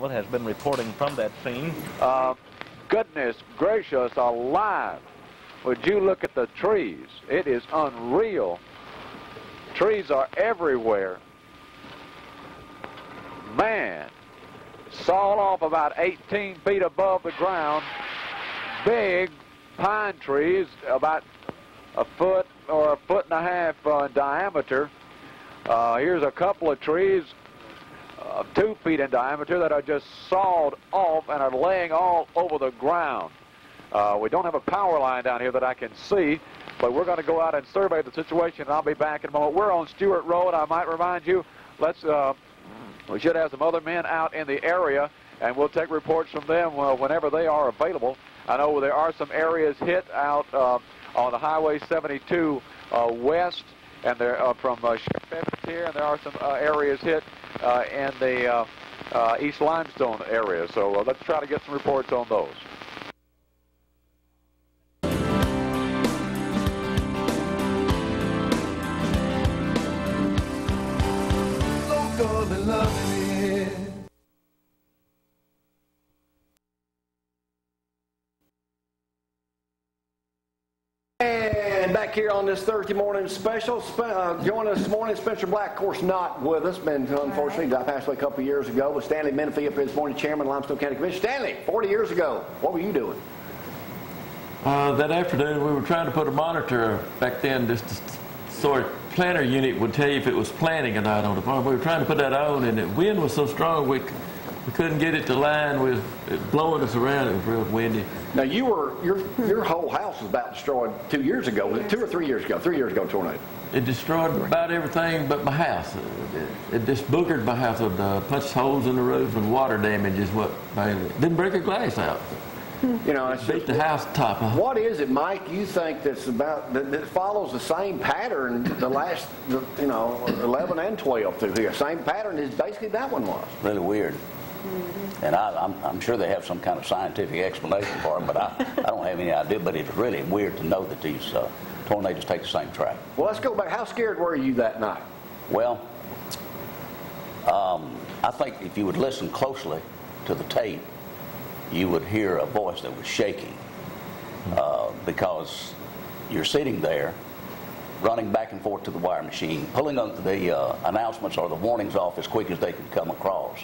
has been reporting from that scene. Goodness gracious alive. Would you look at the trees? It is unreal. Trees are everywhere. Man, sawed off about 18 feet above the ground. Big pine trees, about a foot or a foot and a half in diameter. Here's a couple of trees 2 feet in diameter that are just sawed off and are laying all over the ground. We don't have a power line down here that I can see, but we're going to go out and survey the situation, and I'll be back in a moment. We're on Stewart Road. I might remind you, we should have some other men out in the area, and we'll take reports from them whenever they are available. I know there are some areas hit out on the Highway 72 west, and they're from Sheriff Evans here, and there are some areas hit in the East Limestone area. So let's try to get some reports on those. And back here on this Thursday morning special, joining us this morning, Spencer Black, of course, not with us. Unfortunately, died passed away a couple of years ago. With Stanley Menefee up here this morning, chairman of Limestone County Commission. Stanley, 40 years ago, what were you doing? That afternoon, we were trying to put a monitor back then. Just sort of planter unit would tell you if it was planting or not on the farm. We were trying to put that on, and the wind was so strong we couldn't get it to line with it blowing us around. It was real windy. Now your whole house was about destroyed 2 years ago. Was it 2 or 3 years ago? 3 years ago, tornado. It destroyed about everything but my house. It just boogered my house. It punched holes in the roof, and water damage is what mainly. It didn't break a glass out. You know, it's beat the house top off. What is it, Mike, you think that follows the same pattern the last, 11 and 12 through here? Same pattern as basically that one was. Really weird. And I'm sure they have some kind of scientific explanation for it, but I don't have any idea. But it's really weird to know that these tornadoes take the same track. Well, let's go back. How scared were you that night? Well, I think if you would listen closely to the tape, you would hear a voice that was shaking because you're sitting there running back and forth to the wire machine, pulling the announcements or the warnings off as quick as they could come across,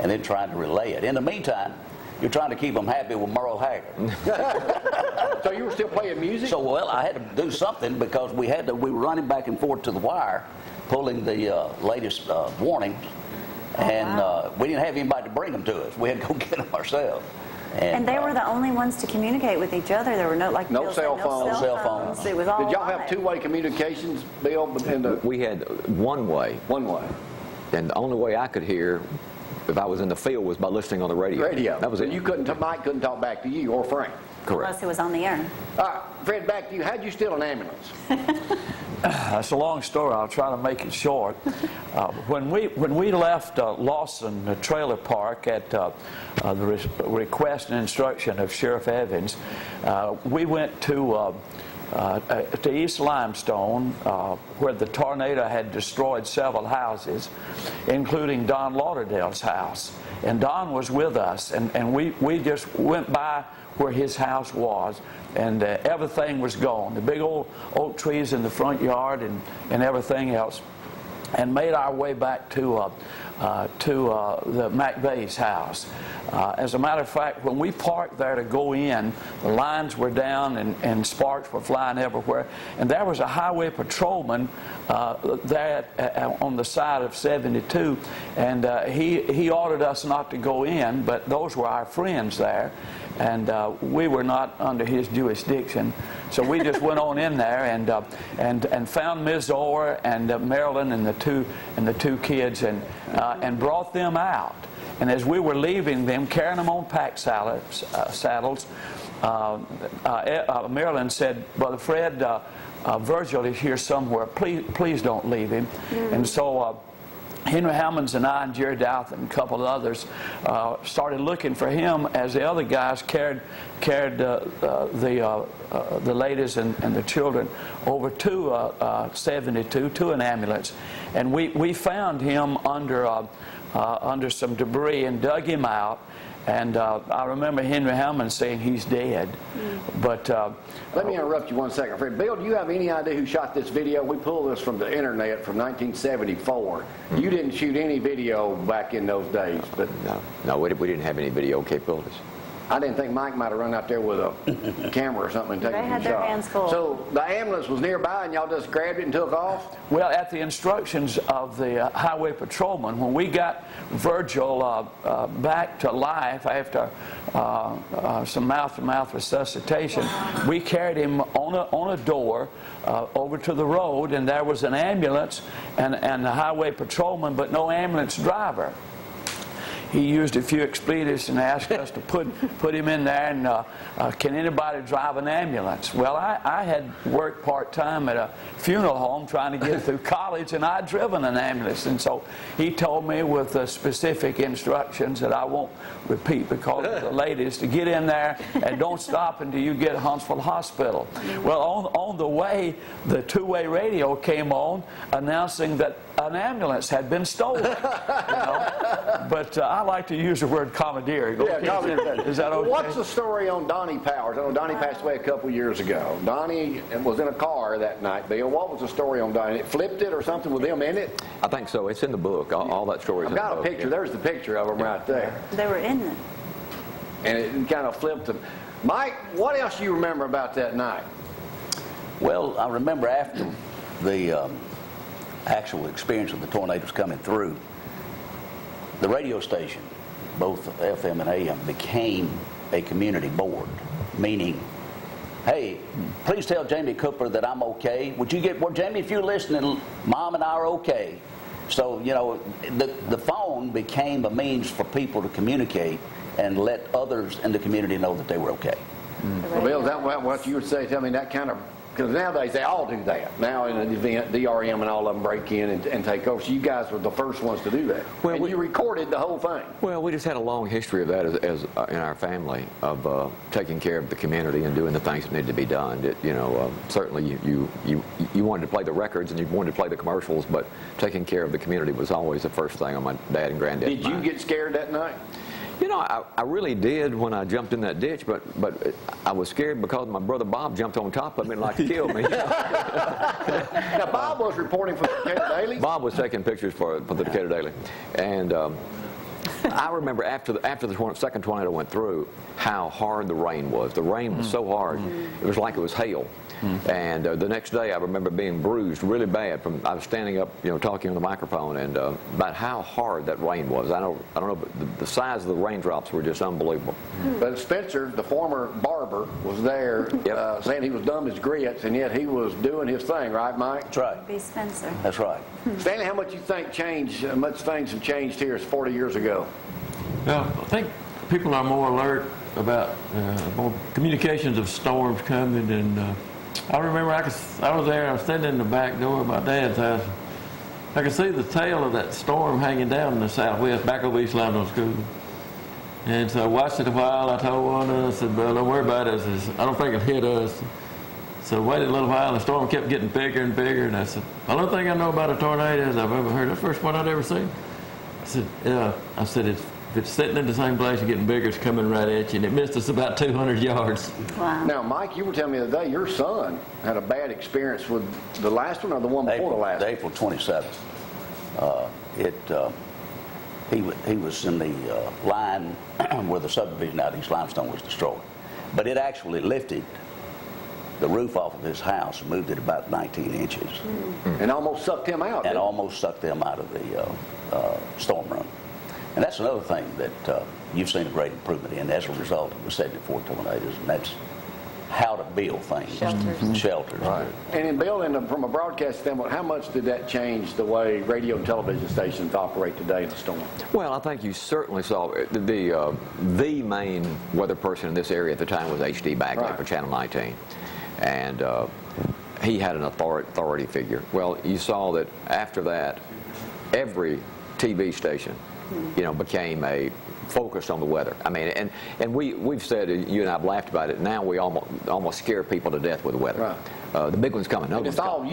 and then trying to relay it. In the meantime, you're trying to keep them happy with Merle Haggard. So you were still playing music? So, well, I had to do something because we were running back and forth to the wire, pulling the latest warnings, and we didn't have anybody to bring them to us. We had to go get them ourselves. And they were the only ones to communicate with each other. There were no cell phones. It was all Did y'all have two-way communications, Bill? We had one way. One way. And the only way I could hear if I was in the field was by listening on the radio. That was it. You Mike couldn't talk back to you or Frank. Correct. Unless it was on the air. All right, Fred, back to you. How'd you steal an ambulance? That's a long story. I'll try to make it short. When we left Lawson the trailer park at the request and instruction of Sheriff Evans, we went to East Limestone, where the tornado had destroyed several houses, including Don Lauderdale's house. And Don was with us, and we just went by where his house was, and everything was gone. The big old oak trees in the front yard and everything else, and made our way back to the McVeigh's house. As a matter of fact, when we parked there to go in, the lines were down and sparks were flying everywhere. And there was a highway patrolman there on the side of 72, and he ordered us not to go in, but those were our friends there. And we were not under his jurisdiction, so we just went on in there and found Ms. Orr and Marilyn and the two kids and brought them out. And as we were leaving them, carrying them on pack saddles, Marilyn said, "Brother Fred, Virgil is here somewhere. Please don't leave him." And so Henry Hammonds and I and Jerry Douth and a couple of others started looking for him as the other guys carried the ladies and the children over to 72 to an ambulance, and we found him under under some debris and dug him out. And I remember Henry Hammond saying he's dead. But let me interrupt you one second, Fred. Bill, do you have any idea who shot this video? We pulled this from the internet from 1974. You didn't shoot any video back in those days, but no, we didn't have any video capabilities. I didn't think Mike might have run out there with a camera or something and taken a They had shot. their hands full. So the ambulance was nearby and y'all just grabbed it and took off? Well, at the instructions of the highway patrolman, when we got Virgil back to life after some mouth-to-mouth resuscitation, we carried him on a door over to the road, and there was an ambulance and the highway patrolman, but no ambulance driver. He used a few expletives and asked us to put him in there, and can anybody drive an ambulance? Well, I had worked part-time at a funeral home trying to get through college, and I'd driven an ambulance. And so he told me with specific instructions that I won't repeat because of the ladies, to get in there and don't stop until you get Huntsville Hospital. Well, on the way, the two-way radio came on announcing that an ambulance had been stolen. But I like to use the word commandeering. Yeah, commandeering. Is that okay? What's the story on Donnie Powers? I know Donnie passed away a couple years ago. Donnie was in a car that night, Bill. What was the story on Donnie? It flipped it or something with them in it? I think so. It's in the book. All that story is in the book. I've got a picture. There's the picture of them right there. They were in it. And it kind of flipped them. Mike, what else do you remember about that night? Well, I remember after the actual experience of the tornadoes coming through, the radio station, both FM and AM, became a community board, meaning, hey, please tell Jamie Cooper that I'm okay. Would you get, well, Jamie, if you're listening, Mom and I are okay. So, you know, the phone became a means for people to communicate and let others in the community know that they were okay. Well, Bill, is that what you would say? Tell me that kind of, because nowadays they all do that. Now in an event, DRM and all of them break in and take over. So you guys were the first ones to do that. Well, and you recorded the whole thing. Well, we just had a long history of that as in our family of taking care of the community and doing the things that needed to be done. Certainly you wanted to play the records and you wanted to play the commercials, but taking care of the community was always the first thing on my dad and granddad's mind. Did you get scared that night? You know, I really did when I jumped in that ditch, but I was scared because my brother Bob jumped on top of me and like to kill me. Now, Bob was reporting for the Decatur Daily? Bob was taking pictures for the Decatur Daily. And I remember after the second tornado went through, how hard the rain was. The rain was so hard, it was like it was hail. And the next day, I remember being bruised really bad. I was standing up, talking on the microphone, and about how hard that rain was. I don't know, but the size of the raindrops were just unbelievable. But Spencer, the former barber, was there saying he was dumb as grits, and yet he was doing his thing, right, Mike? That's right. Be Spencer. That's right. Stanley, how much you think much things have changed here as 40 years ago? Well, I think people are more alert about more communications of storms coming, and I remember I was there, I was standing in the back door of my dad's house. I could see the tail of that storm hanging down in the southwest, back over East Limestone School. And so I watched it a while. I told one of them, I said, "Well, don't worry about it. I don't think it'll hit us." So I waited a little while, and the storm kept getting bigger and bigger. And I said, "The only thing I know about a tornado is I've ever heard. That's the first one I'd ever seen." I said, "Yeah." I said, if it's sitting in the same place and getting bigger, it's coming right at you. And it missed us about 200 yards. Wow. Now, Mike, you were telling me the other day your son had a bad experience with the last one or the one before the last one? April 27th. He was in the line where the subdivision out East Limestone was destroyed. But it actually lifted the roof off of his house and moved it about 19 inches. And almost sucked him out. And almost sucked them out of the storm room. And that's another thing that you've seen a great improvement in as a result of the 74 tornadoes, and that's how to build things. Shelters. Shelters. Right. And in building them from a broadcast standpoint, how much did that change the way radio and television stations operate today in the storm? Well, I think you certainly saw the main weather person in this area at the time was H.D. Bagley for Channel 19. And he had an authority figure. Well, you saw that after that, every TV station, became focused on the weather. I mean, and we've said, you and I've laughed about it, now we almost scare people to death with the weather. Right. The big one's coming. No, it's all